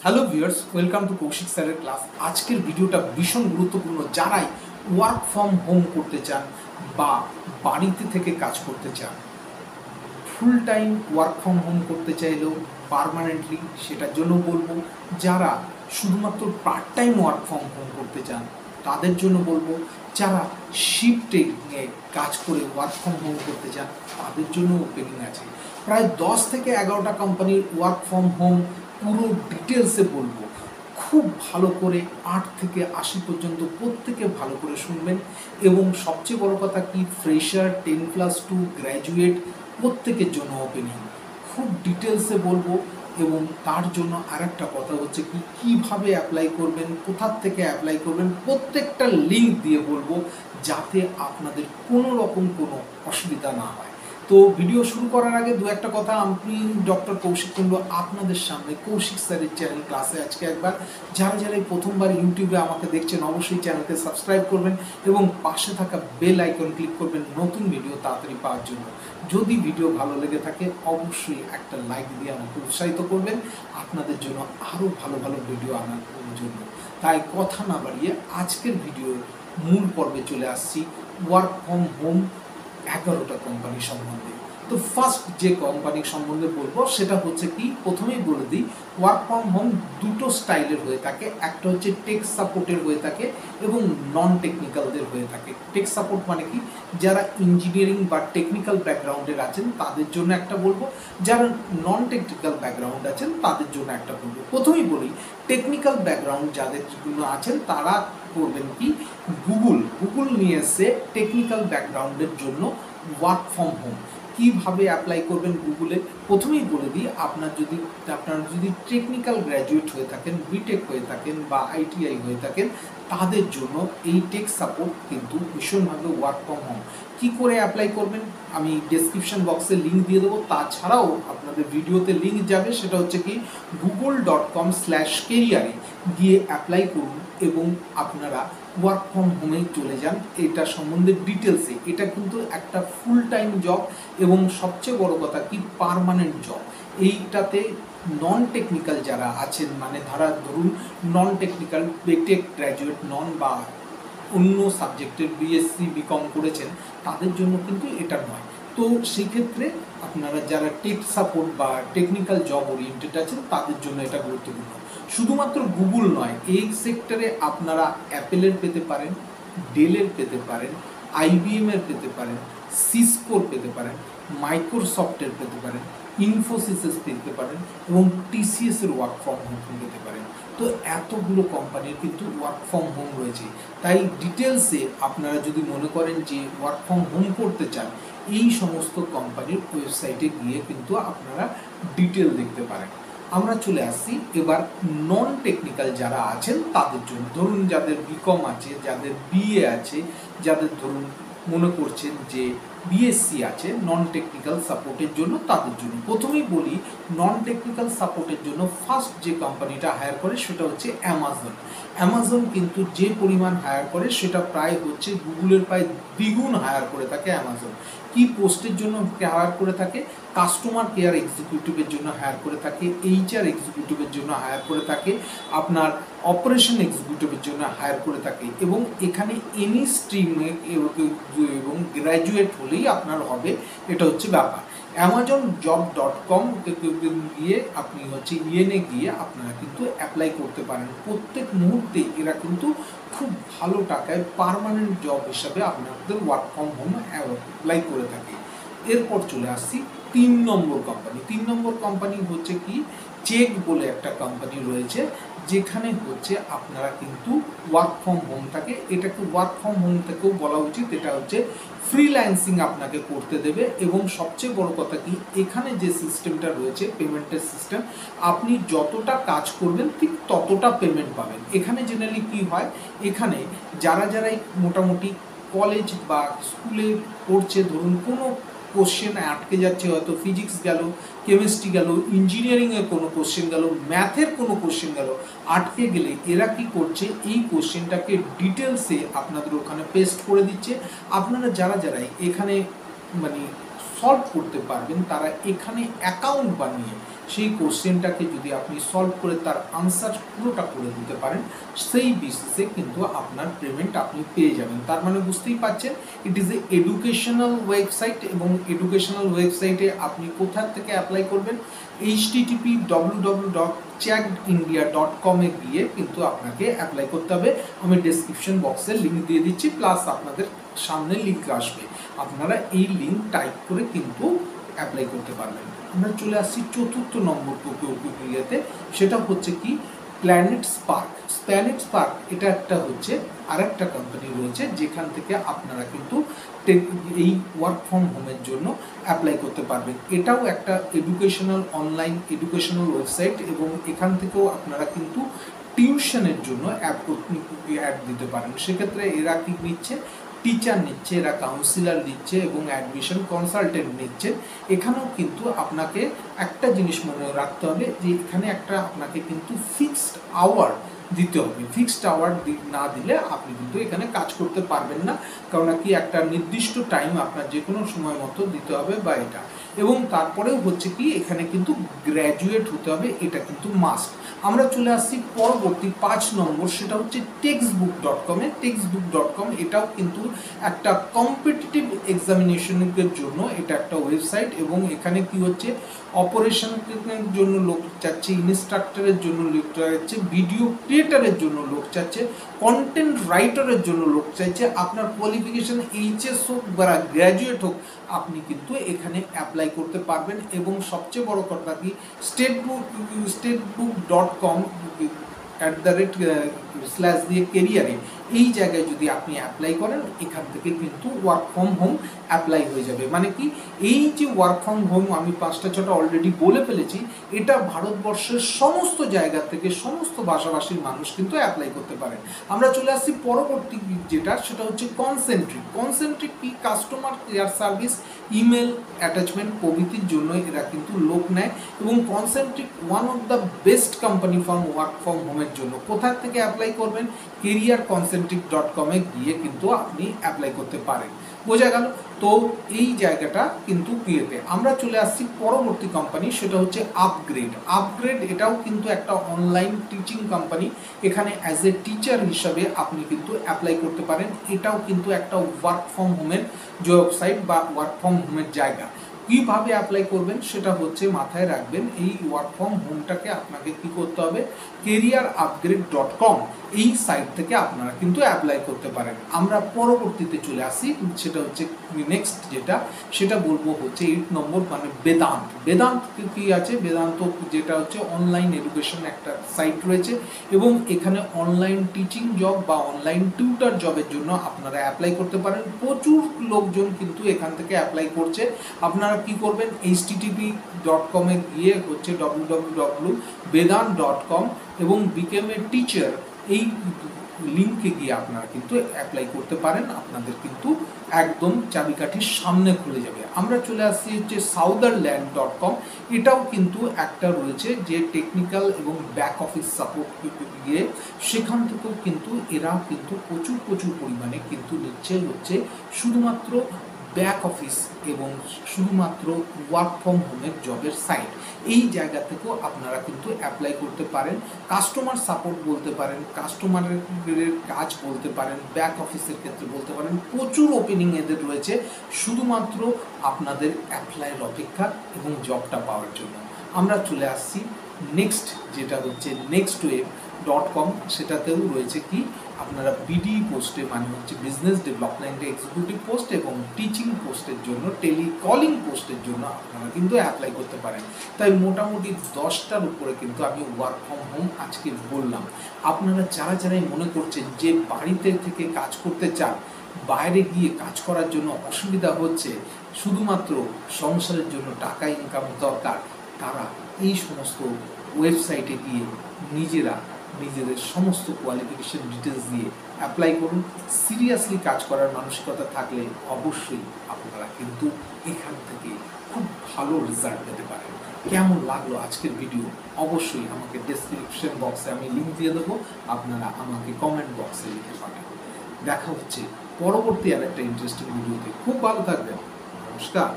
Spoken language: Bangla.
Hello viewers, welcome to Kaushik স্যারের ক্লাস। আজকের ভিডিওটা ভীষণ গুরুত্বপূর্ণ। যারাই ওয়ার্ক ফ্রম হোম করতে চান বা বাড়িতে থেকে কাজ করতে চান, full time work from home করতে চাইলেও পার্মানেন্টলি সেটার জন্য বলবো। যারা শুধুমাত্র part time work from home করতে চান তাদের জন্য বলবো। যারা শিফটে কাজ করে ওয়ার্ক ফ্রম হোম করতে চান তাদের জন্য ওপেনিং আছে। প্রায় 10 থেকে 11টা কোম্পানির ওয়ার্ক ফ্রম হোম পুরো ডিটেলসে বলবো। খুব ভালো করে 8 থেকে 80 পর্যন্ত প্রত্যেকে ভালো করে শুনবেন। এবং সবচেয়ে বড় কথা কি, ফ্রেশার, 10+2, গ্র্যাজুয়েট প্রত্যেকের জন্য ওপেনিং। খুব ডিটেলসে বলবো। এবং তার জন্য আরেকটা কথা হচ্ছে কি, কীভাবে অ্যাপ্লাই করবেন, কোথার থেকে অ্যাপ্লাই করবেন, প্রত্যেকটা লিঙ্ক দিয়ে বলবো, যাতে আপনাদের কোনো রকম কোনো অসুবিধা না হয়। তো ভিডিও শুরু করার আগে দু একটা কথা। আমি ডক্টর কৌশিক কুণ্ডু আপনাদের সামনে কৌশিক স্যারের চ্যানেল ক্লাসে আজকে একবার। যারা যারা এই প্রথমবার ইউটিউবে আমাকে দেখছেন অবশ্যই চ্যানেলকে সাবস্ক্রাইব করবেন এবং পাশে থাকা বেল আইকন ক্লিক করবেন নতুন ভিডিও তাড়াতাড়ি পাওয়ার জন্য। যদি ভিডিও ভালো লেগে থাকে অবশ্যই একটা লাইক দিয়ে আমাকে উৎসাহিত করবেন আপনাদের জন্য আরও ভালো ভালো ভিডিও আনার জন্য। তাই কথা না বাড়িয়ে আজকের ভিডিওর মূল পর্বে চলে আসছি, ওয়ার্ক ফ্রম হোম 11টা কোম্পানি সম্বন্ধে। তো ফার্স্ট যে কোম্পানি সম্বন্ধে বলবো সেটা হচ্ছে কি, প্রথমেই বলে দিই, ওয়ার্ক ফ্রম হোম দুটো স্টাইলের হয়ে থাকে। একটা হচ্ছে টেক সাপোর্টের হয়ে থাকে এবং নন টেকনিক্যালদের হয়ে থাকে। টেক সাপোর্ট মানে কি, যারা ইঞ্জিনিয়ারিং বা টেকনিক্যাল ব্যাকগ্রাউন্ডের আছেন তাদের জন্য একটা বলবো, যারা নন টেকনিক্যাল ব্যাকগ্রাউন্ড আছেন তাদের জন্য একটা বলবো। প্রথমেই বলি, টেকনিক্যাল ব্যাকগ্রাউন্ড যাদের জন্য আছেন তারা করবেন কি, গুগল নিয়ে এসে টেকনিক্যাল ব্যাকগ্রাউন্ডের জন্য ওয়ার্ক ফ্রম হোম কীভাবে অ্যাপ্লাই করবেন গুগলে। প্রথমেই বলে দিই, আপনারা যদি টেকনিক্যাল গ্র্যাজুয়েট হয়ে থাকেন, বিটেক হয়ে থাকেন বা আইটিআই হয়ে থাকেন, তাদের জন্য এই টেক সাপোর্ট কিন্তু ভীষণভাবে ওয়ার্ক ফ্রম হোম। কী করে অ্যাপ্লাই করবেন আমি ডেসক্রিপশন বক্সে লিঙ্ক দিয়ে দেবো। তাছাড়াও আপনাদের ভিডিওতে লিঙ্ক যাবে, সেটা হচ্ছে কি google.com/career-এ গিয়ে অ্যাপ্লাই করুন এবং আপনারা ওয়ার্ক ফ্রম হোমে চলে যান। এটা সম্বন্ধে ডিটেলসে, এটা কিন্তু একটা ফুল টাইম জব এবং সবচেয়ে বড় কথা কি, পার্মানেন্ট জব। এইটাতে নন টেকনিক্যাল যারা আছেন, মানে ধরুন নন টেকনিক্যাল, বিটেক গ্র্যাজুয়েট নন বা অন্য সাবজেক্টের বিএসসি বিকম করেছেন, তাদের জন্য কিন্তু এটা নয়। তো সেই ক্ষেত্রে আপনারা যারা টেক সাপোর্ট বা টেকনিক্যাল জব ওরিয়েন্টেড আছেন তাদের জন্য এটা গুরুত্বপূর্ণ। শুধুমাত্র গুগল নয়, এই সেক্টরে আপনারা অ্যাপেলের পেতে পারেন, ডেলের পেতে পারেন, আইবিএমের পেতে পারেন, সিসকোর পেতে পারেন, মাইক্রোসফটের পেতে পারেন, ইনফোসিসের পেতে পারেন এবং টিসিএসের ওয়ার্ক ফ্রম হোম পেতে পারেন। তো এতগুলো কোম্পানির কিন্তু ওয়ার্ক ফ্রম হোম রয়েছে। তাই ডিটেলসে আপনারা যদি মনে করেন যে ওয়ার্ক ফ্রম হোম করতে চান, এই সমস্ত কোম্পানির ওয়েবসাইটে গিয়ে কিন্তু আপনারা ডিটেল দেখতে পারেন। আমরা চলে আসছি এবার নন টেকনিক্যাল যারা আছেন তাদের জন্য। ধরুন যাদের বিকম আছে, যাদের বিএ আছে, যাদের ধরুন মনে করছেন যে বিএসসি আছে, নন টেকনিক্যাল সাপোর্টের জন্য তাদের জন্য। প্রথমেই বলি, নন টেকনিক্যাল সাপোর্টের জন্য ফার্স্ট যে কোম্পানিটা হায়ার করে সেটা হচ্ছে অ্যামাজন কিন্তু যে পরিমাণ হায়ার করে সেটা প্রায় হচ্ছে গুগলের প্রায় দ্বিগুণ হায়ার করে থাকে অ্যামাজন। কি পোস্টের জন্য হায়ার করে থাকে, কাস্টমার কেয়ার এক্সিকিউটিভের জন্য হায়ার করে থাকে, এইচআর এক্সিকিউটিভের জন্য হায়ার করে থাকে, আপনার অপারেশন এক্সিকিউটিভের জন্য হায়ার করে থাকে। এবং এখানে এনি স্ট্রিমে এবং গ্র্যাজুয়েট হলেই আপনার হবে, এটা হচ্ছে ব্যাপার। amazonjob.com গিয়ে আপনি হচ্ছে ইয়েনে গিয়ে আপনারা কিন্তু অ্যাপ্লাই করতে পারেন। প্রত্যেক মুহূর্তে এরা কিন্তু খুব ভালো টাকায় পার্মানেন্ট জব হিসাবে আপনাদের ওয়ার্ক ফ্রম হোম অ্যাপ্লাই করে থাকে। এরপর চলে আসছি 3 নম্বর কোম্পানি হচ্ছে কি, চেক বলে একটা কোম্পানি রয়েছে, যেখানে হচ্ছে আপনারা কিন্তু ওয়ার্ক ফ্রম হোম থাকে। এটাকে ওয়ার্ক ফ্রম হোম থেকেও বলা উচিত, এটা হচ্ছে ফ্রিল্যান্সিং আপনাকে করতে দেবে। এবং সবচেয়ে বড় কথা কি, এখানে যে সিস্টেমটা রয়েছে পেমেন্টের সিস্টেম, আপনি যতটা কাজ করবেন ঠিক ততটা পেমেন্ট পাবেন। এখানে জেনারেলি কি হয়, এখানে যারাই মোটামুটি কলেজ বা স্কুলে পড়ছে, ধরুন কোনো কোশ্চেন আটকে যাচ্ছে, হয়তো ফিজিক্স গেল, কেমিস্ট্রি গেল, ইঞ্জিনিয়ারিংয়ের কোনো কোশ্চেন গেল, ম্যাথের কোনো কোশ্চেন গেল, আটকে গেলে এরা কি করছে, এই কোশ্চেনটাকে ডিটেলসে আপনাদের ওখানে পেস্ট করে দিচ্ছে। আপনারা যারাই এখানে মানে সলভ করতে পারবেন তারা এখানে অ্যাকাউন্ট বানিয়ে সেই কোশ্চেনটাকে যদি আপনি সলভ করে তার আনসার পুরোটা করে দিতে পারেন, সেই বেসিসে কিন্তু আপনার পেমেন্ট আপনি পেয়ে যাবেন। তার মানে বুঝতেই পারছেন, it is a educational website, এবং এডুকেশনাল ওয়েবসাইটে আপনি কোথা থেকে অ্যাপ্লাই করবেন, http://www.chagdindia.com এ গিয়ে কিন্তু আপনাকে অ্যাপ্লাই করতে হবে। আমি ডেসক্রিপশন বক্সে লিঙ্ক দিয়ে দিচ্ছি, প্লাস আপনাদের সামনে লিঙ্ক আসবে, আপনারা এই লিঙ্ক টাইপ করে কিন্তু অ্যাপ্লাই করতে পারবেন। আমরা চলে আসছি চতুর্থ নম্বর প্রক্রিয়াতে, সেটা হচ্ছে কি প্ল্যানেট স্পার্ক। প্ল্যানেট স্পার্ক এটা একটা হচ্ছে আরেকটা কোম্পানি রয়েছে, যেখান থেকে আপনারা কিন্তু এই ওয়ার্ক ফ্রম হোমের জন্য অ্যাপ্লাই করতে পারবেন। এটাও একটা এডুকেশনাল অনলাইন এডুকেশনাল ওয়েবসাইট, এবং এখান থেকেও আপনারা কিন্তু টিউশনের জন্য অ্যাড দিতে পারেন। সেক্ষেত্রে এরা কি নিচ্ছে, টিচার নিচ্ছে, এরা কাউন্সিলার নিচ্ছে এবং অ্যাডমিশন কনসালটেন্ট নিচ্ছে। এখানেও কিন্তু আপনাকে একটা জিনিস মনে রাখতে হবে, যে এখানে একটা আপনাকে কিন্তু ফিক্সড আওয়ার দিতে হবে। ফিক্সড আওয়ার না দিলে আপনি কিন্তু এখানে কাজ করতে পারবেন না, কারণ কি একটা নির্দিষ্ট টাইম আপনার যে কোনো সময় মতো দিতে হবে বা এটা। এবং তারপরেও হচ্ছে কি এখানে কিন্তু গ্র্যাজুয়েট হতে হবে, এটা কিন্তু মাস্ট। আমরা চলে আসছি পরবর্তী 5 নম্বর, সেটা হচ্ছে textbook.com এ। textbook.com এটাও কিন্তু একটা কম্পিটিটিভ এক্সামিনেশনের জন্য এটা একটা ওয়েবসাইট, এবং এখানে কি হচ্ছে অপারেশনের জন্য লোক চাচ্ছে, ইনস্ট্রাক্টরের জন্য লোক চাচ্ছে, ভিডিও ক্রিয়েটারের জন্য লোক চাচ্ছে, কন্টেন্ট রাইটারের জন্য লোক চাইছে। আপনার কোয়ালিফিকেশন এইচএস হোক বা গ্র্যাজুয়েট হোক, আপনি কিন্তু এখানে অ্যাপ্লাই করতে পারবেন। এবং সবচেয়ে বড় কথা কি স্টেটবুক.com /দিয়ে এই জায়গায় যদি আপনি অ্যাপ্লাই করেন, এখান থেকে কিন্তু ওয়ার্ক ফ্রম হোম অ্যাপ্লাই হয়ে যাবে। মানে কি এই যে ওয়ার্ক ফ্রম হোম আমি 5টা 6টা অলরেডি বলে ফেলেছি, এটা ভারতবর্ষের সমস্ত জায়গা থেকে সমস্ত ভাষাভাষীর মানুষ কিন্তু অ্যাপ্লাই করতে পারেন। আমরা চলে আসছি পরবর্তী যেটা, সেটা হচ্ছে কনসেন্ট্রিক। কনসেন্ট্রিক কি customer care service, email attachment প্রভৃতির জন্য এরা কিন্তু লোক নেয়। এবং concentric one of the best company for work from হোমের জন্য। কোথা থেকে অ্যাপ্লাই করবেন, careerconcentric.com এ গিয়ে কিন্তু আপনি অ্যাপ্লাই করতে পারেন। বোঝা গেল তো এই জায়গাটা কিন্তু ক্লিয়ারতে। আমরা চলে আসছি পরবর্তী কোম্পানি, সেটা হচ্ছে আপগ্রেড। আপগ্রেড এটাও কিন্তু একটা অনলাইন টিচিং কোম্পানি। এখানে অ্যাজ এ টিচার হিসাবে আপনি কিন্তু অ্যাপ্লাই করতে পারেন। এটাও কিন্তু একটা ওয়ার্ক ফ্রম হোমের ওয়েবসাইট বা ওয়ার্ক ফ্রম হোমের জায়গা। কীভাবে অ্যাপ্লাই করবেন সেটা হচ্ছে মাথায় রাখবেন, এই ওয়ার্ক ফ্রম হোমটাকে আপনাকে কী করতে হবে, careerupgrade.com এই সাইট থেকে আপনারা কিন্তু অ্যাপ্লাই করতে পারেন। আমরা পরবর্তীতে চলে আসি, সেটা হচ্ছে নেক্সট যেটা, সেটা বলবো হচ্ছে 8 নম্বর, মানে বেদান্ত। বেদান্ত কি আছে, বেদান্ত যেটা হচ্ছে অনলাইন এডুকেশন একটা সাইট রয়েছে, এবং এখানে অনলাইন টিচিং জব বা অনলাইন টিউটার জবের জন্য আপনারা অ্যাপ্লাই করতে পারেন। প্রচুর লোকজন কিন্তু এখান থেকে অ্যাপ্লাই করছে। আপনারা কি করবেন, http://.com এ গিয়ে হচ্ছে www.vedant.com এবং বিকেম এ টিচার এই লিঙ্কে গিয়ে আপনারা কিন্তু অ্যাপ্লাই করতে পারেন। আপনাদের কিন্তু একদম চাবিকাঠির সামনে খুলে যাবে। আমরা চলে আসছি হচ্ছে Southerland.com। এটাও কিন্তু একটা রয়েছে যে টেকনিক্যাল এবং ব্যাক অফিস সাপোর্ট গিয়ে, সেখান থেকেও কিন্তু এরা কিন্তু প্রচুর পরিমাণে কিন্তু নিচ্ছে হচ্ছে শুধুমাত্র ব্যাক অফিস এবং শুধুমাত্র ওয়ার্ক ফ্রম হোমের জবের সাইট। এই জায়গা থেকেও আপনারা কিন্তু অ্যাপ্লাই করতে পারেন। কাস্টমার সাপোর্ট বলতে পারেন, কাস্টমারের কাজ বলতে পারেন, ব্যাক অফিসের ক্ষেত্রে বলতে পারেন। প্রচুর ওপেনিং এদের রয়েছে, শুধুমাত্র আপনাদের অ্যাপ্লাইয়ের অপেক্ষা এবং জবটা পাওয়ার জন্য। আমরা চলে আসছি নেক্সট, যেটা হচ্ছে nextwave.com। সেটাতেও রয়েছে কি আপনারা বিডি পোস্টে, মানে হচ্ছে বিজনেস ডেভেলপমেন্ট এক্সিকিউটিভ পোস্ট এবং টিচিং পোস্টের জন্য, টেলিকলিং পোস্টের জন্য আপনারা কিন্তু অ্যাপ্লাই করতে পারেন। তাই মোটামুটি 10টার উপরে কিন্তু আমি ওয়ার্ক ফ্রম হোম আজকে বললাম। আপনারা যারাই মনে করছেন যে বাড়িতে থেকে কাজ করতে চান, বাইরে গিয়ে কাজ করার জন্য অসুবিধা হচ্ছে, শুধুমাত্র সংসারের জন্য টাকা ইনকাম দরকার, তারা এই সমস্ত ওয়েবসাইটে গিয়ে নিজেদের সমস্ত কোয়ালিফিকেশন ডিটেলস দিয়ে অ্যাপ্লাই করুন। সিরিয়াসলি কাজ করার মানসিকতা থাকলে অবশ্যই আপনারা কিন্তু এখান থেকে খুব ভালো রেজাল্ট পেতে পারেন। কেমন লাগলো আজকের ভিডিও অবশ্যই আমাকে ডেসক্রিপশন বক্সে আমি লিঙ্ক দিয়ে দেবো, আপনারা আমাকে কমেন্ট বক্সে লিখে পাঠাবেন। দেখা হচ্ছে পরবর্তী আর একটা ইন্টারেস্টিং ভিডিওতে। খুব ভালো থাকবেন, নমস্কার।